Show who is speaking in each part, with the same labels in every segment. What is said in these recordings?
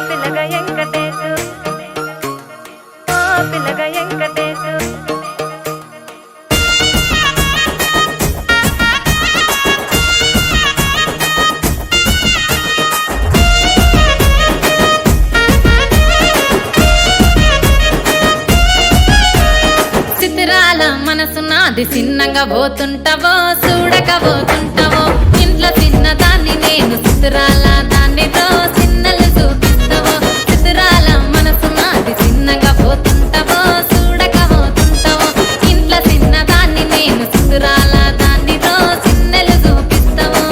Speaker 1: పిల్లగా వెంకటేశు ఓ పిల్లగా వెంకటేశు
Speaker 2: చిత్రాల మనసు నాది చిన్నగా పోతుంటావో చూడక పోతుంటావో ఇంట్లో చిన్నదాన్ని నేను చిత్రాల దానితో చిన్నలు చూపిస్తావో చిత్రాల మనసు నాది చిన్నగా పోతుంటావో చూడక పోతుంటావో ఇంట్లో చిన్నదాన్ని నేను చిత్రాల దానితో చిన్నలు చూపిస్తావో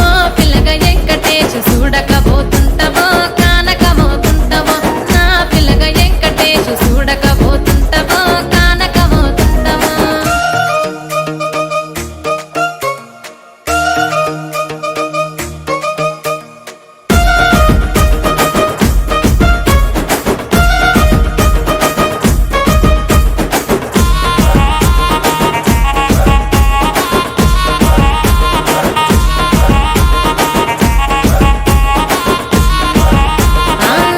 Speaker 2: ఓ పిల్లగా వెంకటేశు చూడక పోతుంటావో కానక పోతుంటావో నా పిల్లగా వెంకటేశు చూడక పోతుంటావో కానక పోతుంటావో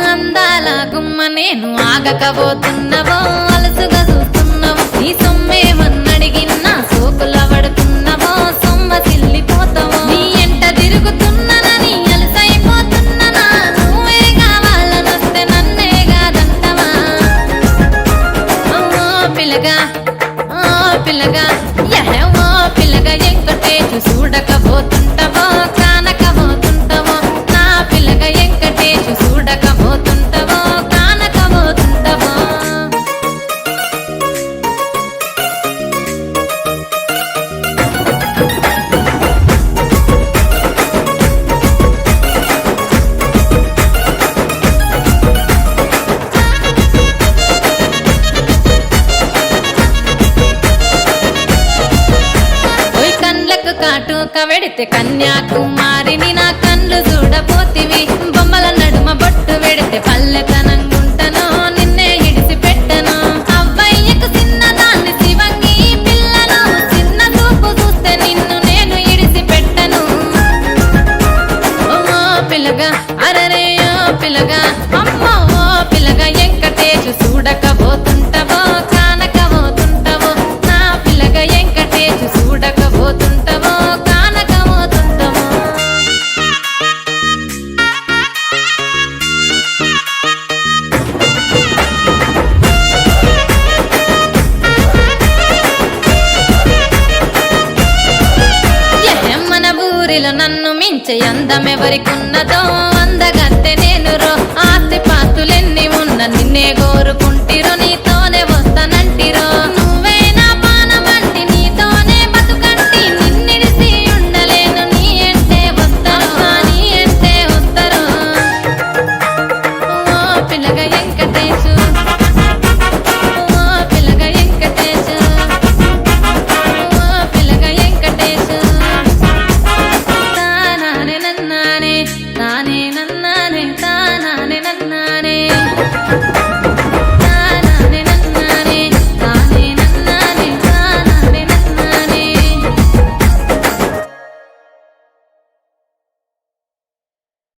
Speaker 2: అందాల గుమ్మ నేను ఆగకపోతున్నావో అలసుగా చూస్తున్నావో నీ సొమ్మేమన్నడిగిన్నా సోకుల పడుతున్నావో సొమ్మ సిల్లిపోతావో నీ ఎంట తిరుగుతున్నానని అలసైపోతున్నానా నువ్వే కావాలనొస్తే నన్నే కాదంటవా ఓ పిల్లగా ఓ పిల్లగా ఓ పిల్లగా వెంకటేశు చూడకపోతుంటావో కానకపోతుంటావో నా పిల్లగా వెంకటేశు చూడకపోతుంటావో కానకపోతుంటావో ఓయ్ కండ్లకు కాటుక వెడితే కన్యాకుమారిని నా కండ్లు చూడపోతివి బొమ్మల నడుమ బొట్టు వెడితే పల్లెతనంగుంటను నిన్నే ఇడిసి పెట్టను అవ్వయ్యకు చిన్నదాన్ని శివంగి పిల్లను చిన్న చూపు చూస్తే నిన్ను నేను ఇడిసి పెట్టను ఓ పిల్లగా అరరే ఓ పిల్లగా అమ్మో ఓ పిల్లగా వెంకటేశు చూడకపోతుంటావో కానకపోతుంటావో నా పిల్లగా వెంకటేశు చూడకపోతుంటావో కానకపోతుంటావో మన ఊరిలో నన్ను మించే అందమెవరికున్నదో అందగత్తె నేను రో ఆస్తి పాస్తులెన్ని ఉన్న నిన్నే కోరుకుంటిరో